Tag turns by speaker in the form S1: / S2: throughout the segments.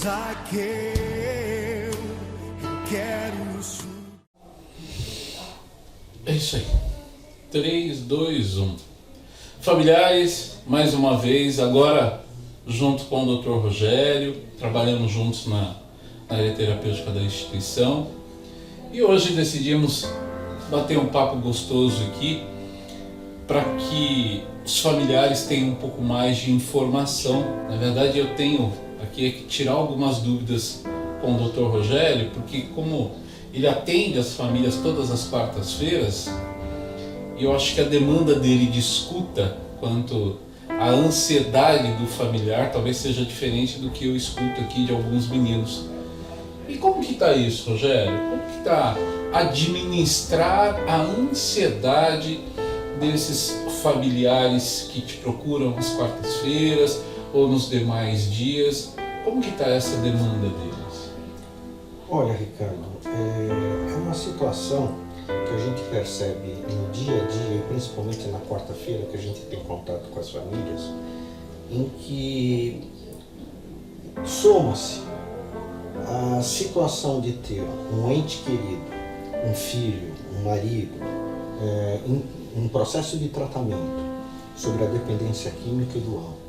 S1: Zaqueu, eu quero subir.
S2: É isso aí. 3, 2, 1. Familiares, mais uma vez, agora junto com o Dr. Rogério, trabalhando juntos na área terapêutica da instituição. E hoje decidimos bater um papo gostoso aqui para que os familiares tenham um pouco mais de informação. Na verdade, eu tenho aqui que tirar algumas dúvidas com o Dr. Rogério, porque como ele atende as famílias todas as quartas-feiras, e eu acho que a demanda dele de escuta quanto à ansiedade do familiar talvez seja diferente do que eu escuto aqui de alguns meninos. E como que está isso, Rogério? Como que está administrar a ansiedade desses familiares que te procuram nas quartas-feiras ou nos demais dias? Como que está essa demanda deles?
S3: Olha, Ricardo, é uma situação que a gente percebe no dia a dia, principalmente na quarta-feira, que a gente tem contato com as famílias, em que soma-se a situação de ter um ente querido, um filho, um marido, em processo de tratamento sobre a dependência química e do álcool.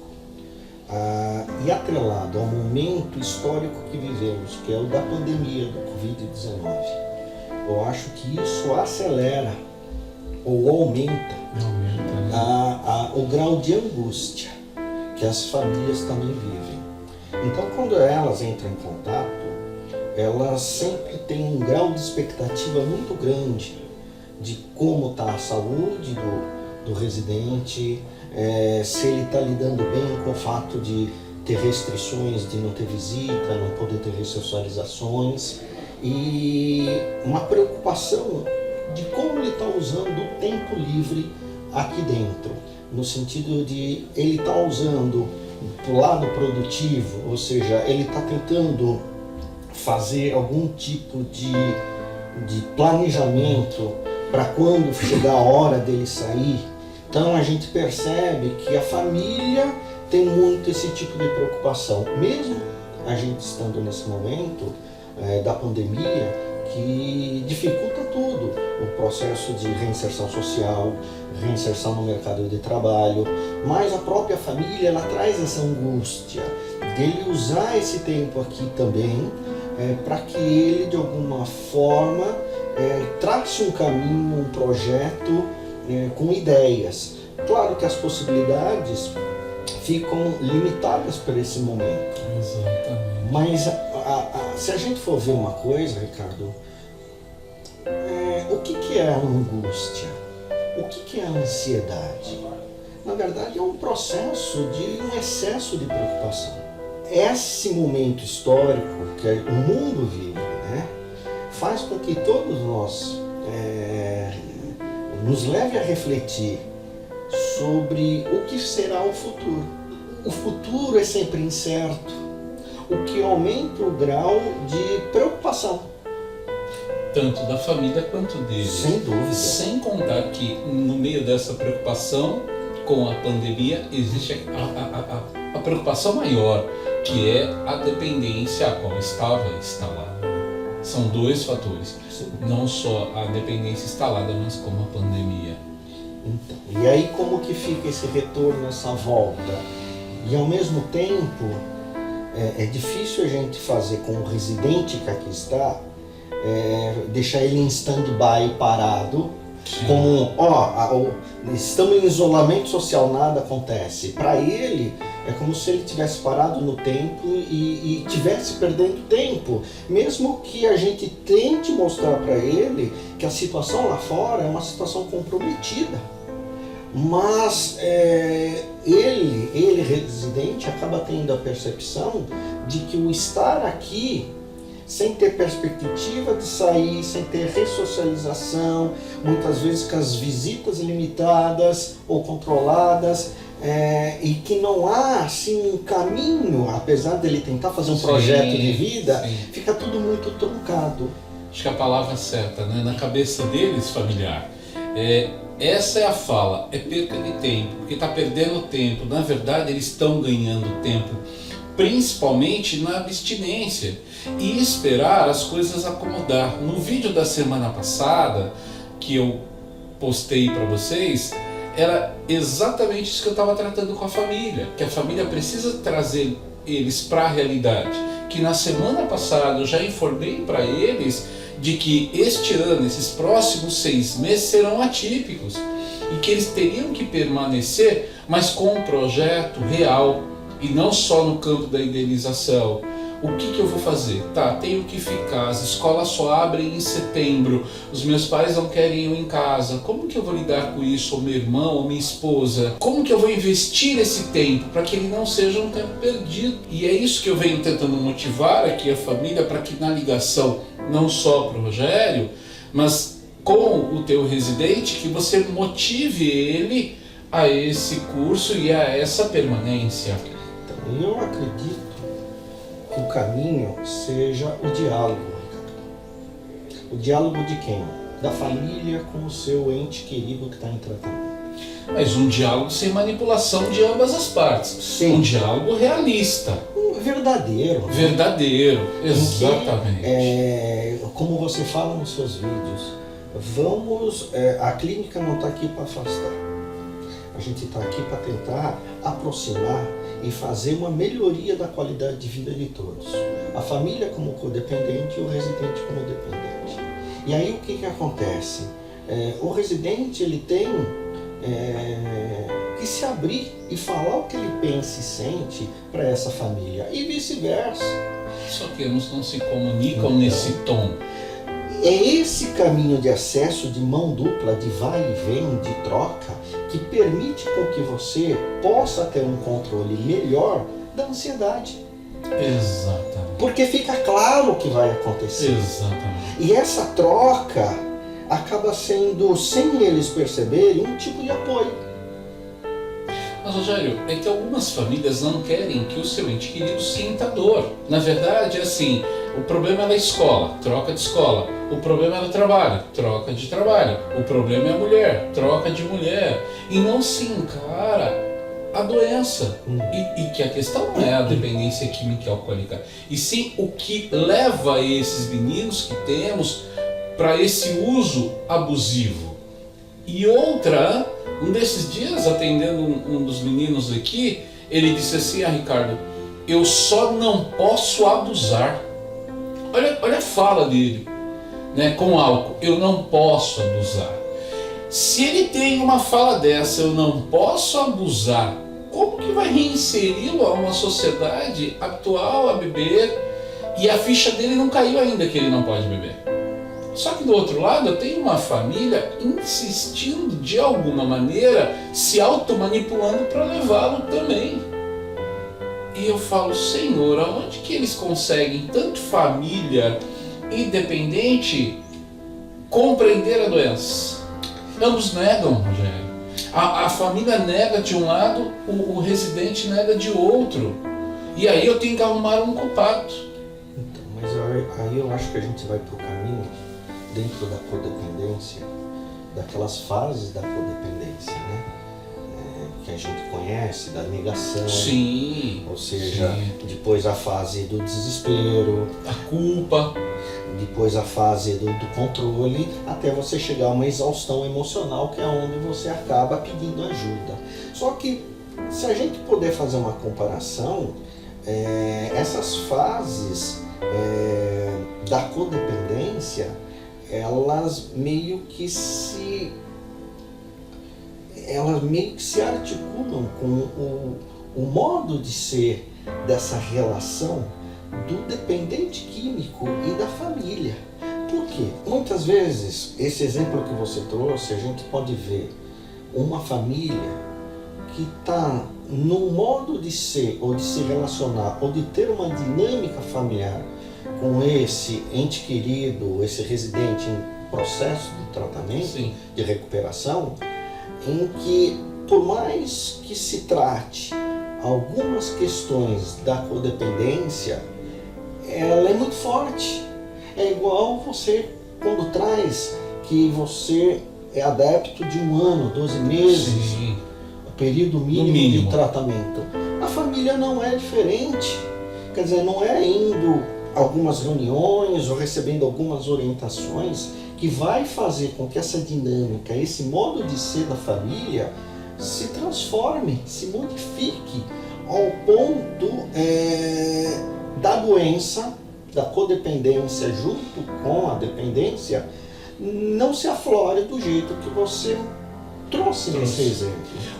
S3: E atrelado ao momento histórico que vivemos, que é o da pandemia do Covid-19, eu acho que isso acelera ou aumenta o grau de angústia que as famílias também vivem. Então, quando elas entram em contato, elas sempre têm um grau de expectativa muito grande de como está a saúde do residente, se ele está lidando bem com o fato de ter restrições, de não ter visita, não poder ter ressocializações, e uma preocupação de como ele está usando o tempo livre aqui dentro, no sentido de ele está usando para o lado produtivo, ou seja, ele está tentando fazer algum tipo de planejamento para quando chegar a hora dele sair. Então a gente percebe que a família tem muito esse tipo de preocupação, mesmo a gente estando nesse momento da pandemia, que dificulta tudo, o processo de reinserção social, reinserção no mercado de trabalho, mas a própria família ela traz essa angústia dele usar esse tempo aqui também para que ele de alguma forma trace um caminho, um projeto com ideias. Claro que as possibilidades ficam limitadas por esse momento.
S2: Exatamente.
S3: Mas se a gente for ver uma coisa, Ricardo, o que é a angústia? O que é a ansiedade? Na verdade é um processo de um excesso de preocupação. Esse momento histórico que o mundo vive, né, faz com que todos nós nos leve a refletir sobre o que será o futuro. O futuro é sempre incerto, o que aumenta o grau de preocupação.
S2: Tanto da família quanto deles.
S3: Sem dúvida.
S2: Sem contar que no meio dessa preocupação com a pandemia existe a preocupação maior, que é a dependência a qual estava instalada. São dois fatores, não só a dependência instalada, mas como a pandemia.
S3: Então, e aí como que fica esse retorno, essa volta? E ao mesmo tempo, é difícil a gente fazer com o residente que aqui está, deixar ele em stand-by parado,
S2: Sim.
S3: como, estamos em isolamento social, nada acontece. Para ele, é como se ele tivesse parado no tempo e tivesse perdendo tempo, mesmo que a gente tente mostrar para ele que a situação lá fora é uma situação comprometida. Mas ele residente acaba tendo a percepção de que o estar aqui sem ter perspectiva de sair, sem ter ressocialização, muitas vezes com as visitas limitadas ou controladas, e que não há assim um caminho, apesar dele tentar fazer um projeto de vida, fica tudo muito truncado.
S2: Acho que a palavra certa, né? Na cabeça deles, familiar, essa é a fala, é perca de tempo, porque está perdendo tempo. Na verdade, eles estão ganhando tempo principalmente na abstinência, e esperar as coisas acomodar. No vídeo da semana passada, que eu postei para vocês, era exatamente isso que eu estava tratando com a família, que a família precisa trazer eles para a realidade, que na semana passada eu já informei para eles de que este ano, esses próximos 6 meses serão atípicos, e que eles teriam que permanecer, mas com um projeto real, e não só no campo da idealização. O que eu vou fazer? Tá, tenho que ficar, as escolas só abrem em setembro, os meus pais não querem ir em casa, como que eu vou lidar com isso? Ou meu irmão, ou minha esposa? Como que eu vou investir esse tempo para que ele não seja um tempo perdido? E é isso que eu venho tentando motivar aqui a família, para que na ligação, não só para o Rogério, mas com o teu residente, que você motive ele a esse curso e a essa permanência.
S3: Então, eu acredito que o caminho seja o diálogo, Ricardo. O diálogo de quem? Da família com o seu ente querido que está em tratamento.
S2: Mas um diálogo sem manipulação de ambas as partes.
S3: Sim.
S2: Um diálogo realista.
S3: Verdadeiro.
S2: Né? Verdadeiro, exatamente.
S3: Como você fala nos seus vídeos, a clínica não está aqui para afastar. A gente está aqui para tentar aproximar e fazer uma melhoria da qualidade de vida de todos. A família como codependente e o residente como dependente. E aí o que acontece? O residente ele tem que se abrir e falar o que ele pensa e sente para essa família e vice-versa.
S2: Só que eles não se comunicam nesse tom.
S3: É esse caminho de acesso de mão dupla, de vai e vem, de troca, que permite com que você possa ter um controle melhor da ansiedade.
S2: Exatamente.
S3: Porque fica claro o que vai acontecer.
S2: Exatamente.
S3: E essa troca acaba sendo, sem eles perceberem, um tipo de apoio.
S2: Mas, Rogério, é que algumas famílias não querem que o seu ente querido sinta dor. Na verdade, é assim, o problema é da escola, troca de escola. O problema é do trabalho, troca de trabalho. O problema é a mulher, troca de mulher. E não se encara a doença. E que a questão não é a dependência química e alcoólica, e sim o que leva esses meninos que temos para esse uso abusivo. E outra, um desses dias, atendendo um dos meninos aqui, ele disse assim: Ricardo, eu só não posso abusar. Olha a fala dele, né, com álcool, eu não posso abusar. Se ele tem uma fala dessa, eu não posso abusar, como que vai reinseri-lo a uma sociedade atual a beber? E a ficha dele não caiu ainda que ele não pode beber. Só que do outro lado eu tenho uma família insistindo de alguma maneira, se automanipulando para levá-lo também. E eu falo, Senhor, aonde que eles conseguem, tanto família e dependente, compreender a doença? Ambos negam, Rogério. A família nega de um lado, o residente nega de outro. E aí eu tenho que arrumar um culpado.
S3: Então, mas aí eu acho que a gente vai para o caminho, dentro da codependência, daquelas fases da codependência, né? Que a gente conhece, da negação.
S2: Sim.
S3: Ou seja,
S2: sim.
S3: Depois a fase do desespero,
S2: a culpa,
S3: depois a fase do controle, até você chegar a uma exaustão emocional, que é onde você acaba pedindo ajuda. Só que, se a gente puder fazer uma comparação, essas fases da codependência, elas meio que se articulam com o modo de ser dessa relação do dependente químico e da família. Por quê? Muitas vezes, esse exemplo que você trouxe, a gente pode ver uma família que está no modo de ser, ou de se relacionar, ou de ter uma dinâmica familiar com esse ente querido, esse residente em processo de tratamento, sim, de recuperação, em que, por mais que se trate algumas questões da codependência, ela é muito forte. É igual você quando traz que você é adepto de 1 ano, 12 meses, sim, período mínimo de tratamento. A família não é diferente. Quer dizer, não é indo a algumas reuniões ou recebendo algumas orientações que vai fazer com que essa dinâmica, esse modo de ser da família se transforme, se modifique ao ponto da doença, da codependência junto com a dependência, não se aflore do jeito que você trouxe nesse exemplo.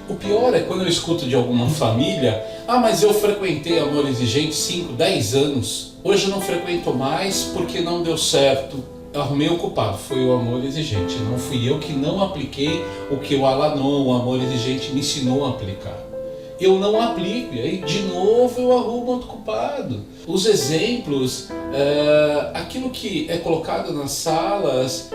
S2: O pior é quando eu escuto de alguma família: mas eu frequentei Amor Exigente 5, 10 anos, hoje eu não frequento mais porque não deu certo. Eu arrumei o culpado, foi o Amor Exigente, não fui eu que não apliquei o que o Al-Anon, o Amor Exigente, me ensinou a aplicar. Eu não aplico, e aí de novo eu arrumo outro culpado. Os exemplos, aquilo que é colocado nas salas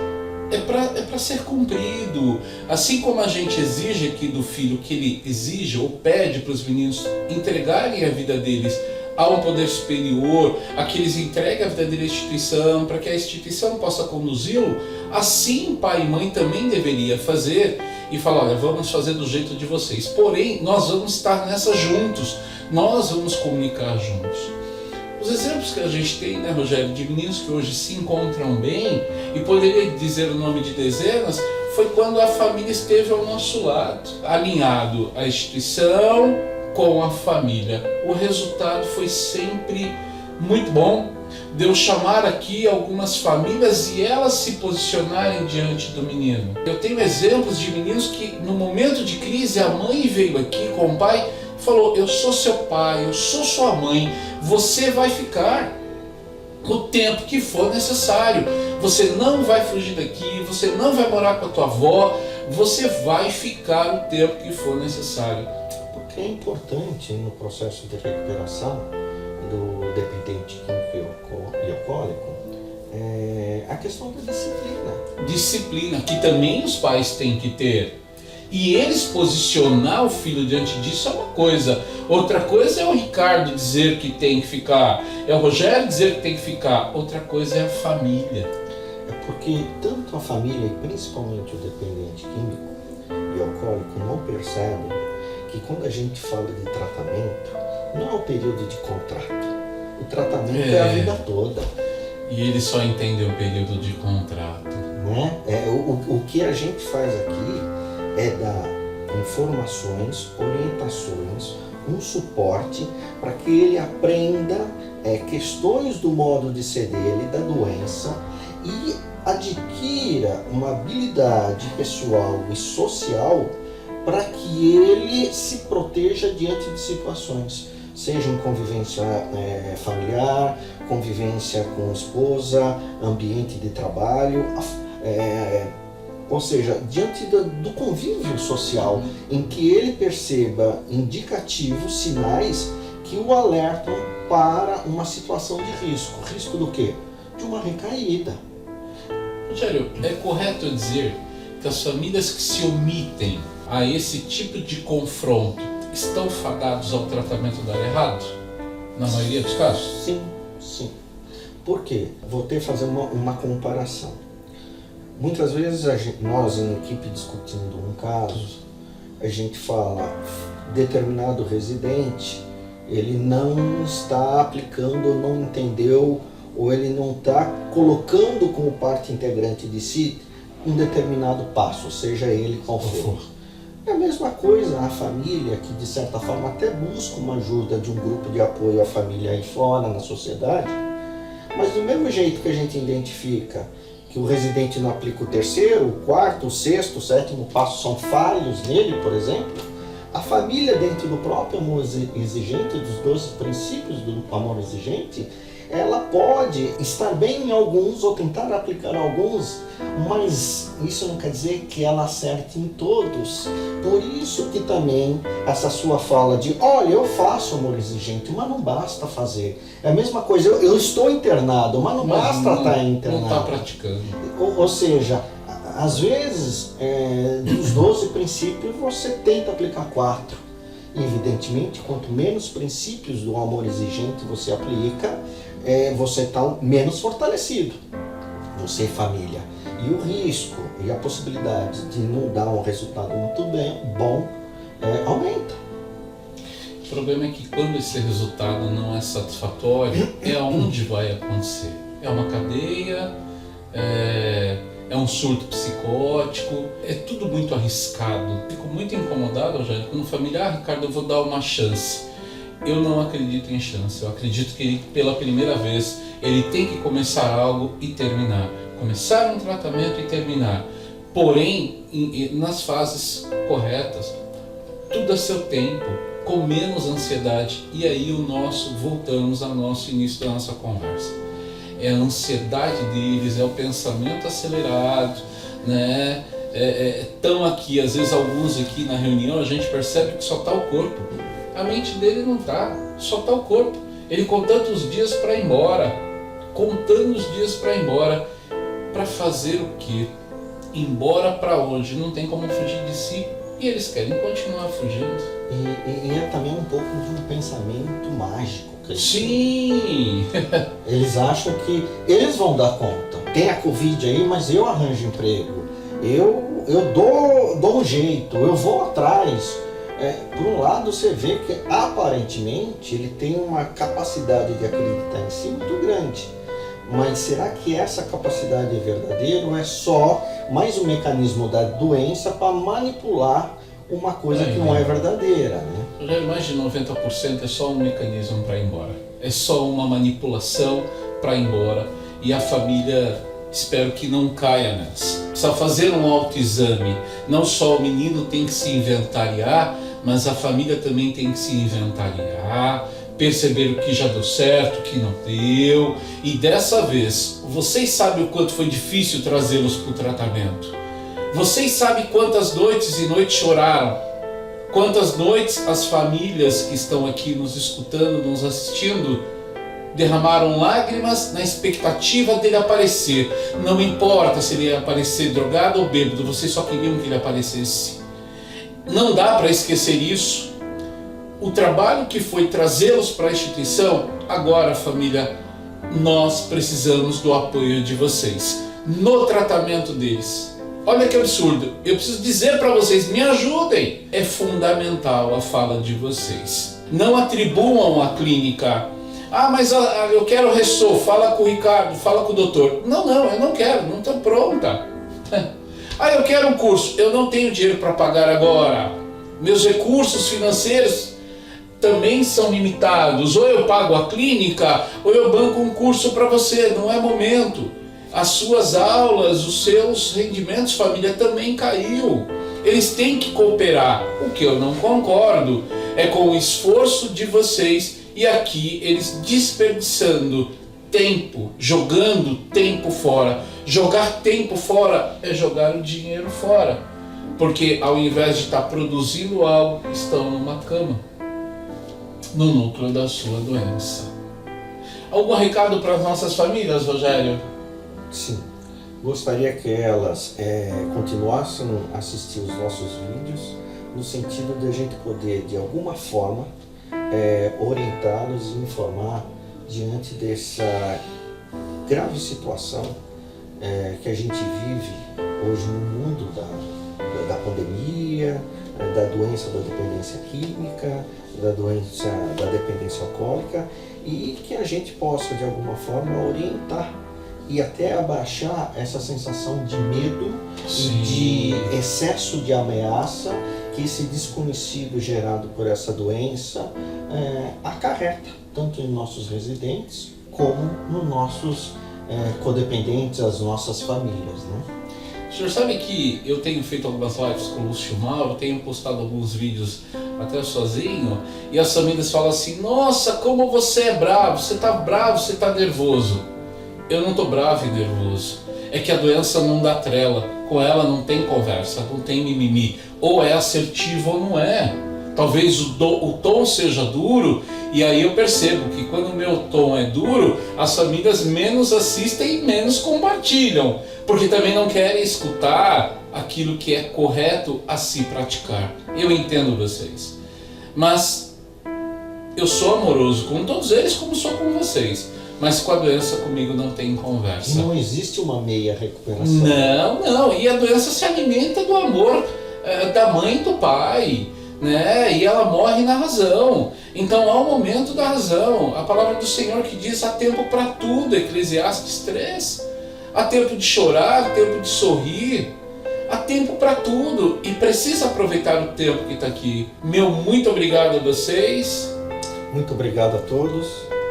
S2: é para ser cumprido. Assim como a gente exige aqui do filho que ele exija ou pede para os meninos entregarem a vida deles a um poder superior, a que eles entreguem a vida dele à instituição, para que a instituição possa conduzi-lo, assim pai e mãe também deveria fazer e falar: olha, vamos fazer do jeito de vocês. Porém, nós vamos estar nessa juntos, nós vamos comunicar juntos. Os exemplos que a gente tem, né, Rogério, de meninos que hoje se encontram bem, e poderia dizer o nome de dezenas, foi quando a família esteve ao nosso lado, alinhado à instituição com a família. O resultado foi sempre muito bom. Deus chamar aqui algumas famílias e elas se posicionarem diante do menino. Eu tenho exemplos de meninos que no momento de crise a mãe veio aqui com o pai e falou: eu sou seu pai, eu sou sua mãe, você vai ficar o tempo que for necessário. Você não vai fugir daqui, você não vai morar com a tua avó, você vai ficar o tempo que for necessário.
S3: Porque é importante no processo de recuperação do dependente químico e alcoólico a questão da disciplina.
S2: Disciplina, que também os pais têm que ter. E eles posicionar o filho diante disso é uma coisa. Outra coisa é o Ricardo dizer que tem que ficar, é o Rogério dizer que tem que ficar. Outra coisa é a família.
S3: É porque tanto a família e principalmente o dependente químico e alcoólico não percebem que quando a gente fala de tratamento, não é o período de contrato. O tratamento é a vida toda.
S2: E eles só entendem o período de contrato.
S3: Né? O que a gente faz aqui é dar informações, orientações, um suporte para que ele aprenda questões do modo de ser dele, da doença, e adquira uma habilidade pessoal e social para que ele se proteja diante de situações, seja em convivência familiar, convivência com esposa, ambiente de trabalho, ou seja, diante do convívio social, em que ele perceba indicativos, sinais que o alertam para uma situação de risco. Risco do quê? De uma recaída.
S2: Rogério, é correto dizer que as famílias que se omitem a esse tipo de confronto estão fadados ao tratamento dar errado? Na maioria dos casos?
S3: Sim, sim. Por quê? Vou fazer uma comparação. Muitas vezes nós em equipe discutindo um caso, a gente fala: determinado residente, ele não está aplicando, ou não entendeu, ou ele não está colocando como parte integrante de si um determinado passo, seja ele qual for. É a mesma coisa a família, que de certa forma até busca uma ajuda de um grupo de apoio à família aí fora, na sociedade, mas do mesmo jeito que a gente identifica que o residente não aplica o terceiro, o quarto, o sexto, o sétimo passo são falhos nele, por exemplo, a família dentro do próprio amor exigente, dos 12 princípios do amor exigente, ela pode estar bem em alguns ou tentar aplicar alguns, mas isso não quer dizer que ela acerte em todos. Por isso que também essa sua fala de: olha, eu faço amor exigente, mas não basta fazer. É a mesma coisa, eu estou internado, mas não basta estar internado.
S2: Não está praticando.
S3: Ou seja, às vezes, dos 12 princípios, você tenta aplicar 4. Evidentemente, quanto menos princípios do amor exigente você aplica, você está menos fortalecido, você e família. E o risco e a possibilidade de não dar um resultado muito bom aumenta.
S2: O problema é que quando esse resultado não é satisfatório, é onde vai acontecer. É uma cadeia, é um surto psicótico, é tudo muito arriscado. Fico muito incomodado, Rogério, quando o familiar, Ricardo, eu vou dar uma chance. Eu não acredito em chance, eu acredito que ele, pela primeira vez, ele tem que começar algo e terminar. Começar um tratamento e terminar. Porém, nas fases corretas, tudo a seu tempo, com menos ansiedade. E aí voltamos ao nosso início da nossa conversa. É a ansiedade deles, é o pensamento acelerado, né? Estão aqui, às vezes alguns aqui na reunião, a gente percebe que só está o corpo. A mente dele não está, só está o corpo. Ele contando os dias para ir embora, para fazer o quê? Embora para onde? Não tem como fugir de si. E eles querem continuar fugindo.
S3: E é também um pouco de um pensamento mágico.
S2: Sim!
S3: Eles acham que eles vão dar conta. Tem a Covid aí, mas eu arranjo emprego. Eu dou um jeito, eu vou atrás. Por um lado, você vê que aparentemente ele tem uma capacidade de acreditar em si muito grande. Mas será que essa capacidade é verdadeira ou é só mais um mecanismo da doença para manipular uma coisa que não é verdadeira, né?
S2: Já mais de 90% é só um mecanismo para ir embora. É só uma manipulação para ir embora. E a família, espero que não caia nessa. Precisa fazer um autoexame. Não só o menino tem que se inventariar, mas a família também tem que se inventariar, perceber o que já deu certo, o que não deu. E dessa vez, vocês sabem o quanto foi difícil trazê-los para o tratamento. Vocês sabem quantas noites e noites choraram. Quantas noites as famílias que estão aqui nos escutando, nos assistindo, derramaram lágrimas na expectativa dele aparecer. Não importa se ele ia aparecer drogado ou bêbado, vocês só queriam que ele aparecesse. Não dá para esquecer isso. O trabalho que foi trazê-los para a instituição, agora, família, nós precisamos do apoio de vocês no tratamento deles. Olha que absurdo, eu preciso dizer para vocês, me ajudem. É fundamental a fala de vocês. Não atribuam a clínica. Mas eu quero ressô, fala com o Ricardo, fala com o doutor. Não, eu não quero, não estou pronta. Eu quero um curso, eu não tenho dinheiro para pagar agora. Meus recursos financeiros também são limitados. Ou eu pago a clínica, ou eu banco um curso para você, não é momento. As suas aulas, os seus rendimentos, família, também caiu. Eles têm que cooperar. O que eu não concordo é com o esforço de vocês e aqui eles desperdiçando tempo, jogando tempo fora. Jogar tempo fora é jogar o dinheiro fora. Porque ao invés de estar produzindo algo, estão numa cama, no núcleo da sua doença. Algum recado para as nossas famílias, Rogério?
S3: Sim. Gostaria que elas continuassem a assistir os nossos vídeos, no sentido de a gente poder, de alguma forma, orientá-los e informar diante dessa grave situação que a gente vive hoje no mundo da pandemia, da doença da dependência química, da doença da dependência alcoólica, e que a gente possa de alguma forma orientar e até abaixar essa sensação de medo e de excesso de ameaça que esse desconhecido gerado por essa doença acarreta, tanto em nossos residentes como nos nossos codependentes, as nossas famílias, né?
S2: O senhor sabe que eu tenho feito algumas lives com o Lúcio Mauro, tenho postado alguns vídeos até sozinho, e as famílias falam assim: nossa, como você é bravo, você está nervoso. Eu não estou bravo e nervoso, é que a doença não dá trela, com ela não tem conversa, não tem mimimi, ou é assertivo ou não é. Talvez o tom seja duro, e aí eu percebo que quando o meu tom é duro, as famílias menos assistem e menos compartilham, porque também não querem escutar aquilo que é correto a se praticar. Eu entendo vocês, mas eu sou amoroso com todos eles como sou com vocês, mas com a doença comigo não tem conversa.
S3: Não existe uma meia recuperação.
S2: Não, e a doença se alimenta do amor da mãe e do pai, né? E ela morre na razão. Então há o momento da razão. A palavra do Senhor que diz: há tempo para tudo, Eclesiastes 3. Há tempo de chorar, há tempo de sorrir, há tempo para tudo, e precisa aproveitar o tempo que está aqui. Meu muito obrigado a vocês.
S3: Muito obrigado a todos.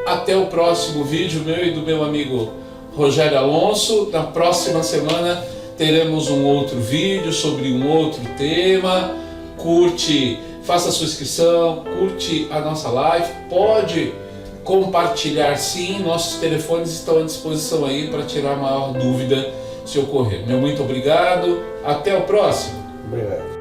S2: Até o próximo vídeo meu e do meu amigo Rogério Alonso. Na próxima semana teremos um outro vídeo sobre um outro tema. Curte, faça a sua inscrição, curte a nossa live, pode compartilhar sim, nossos telefones estão à disposição aí para tirar a maior dúvida se ocorrer. Meu muito obrigado, até o próximo.
S3: Obrigado.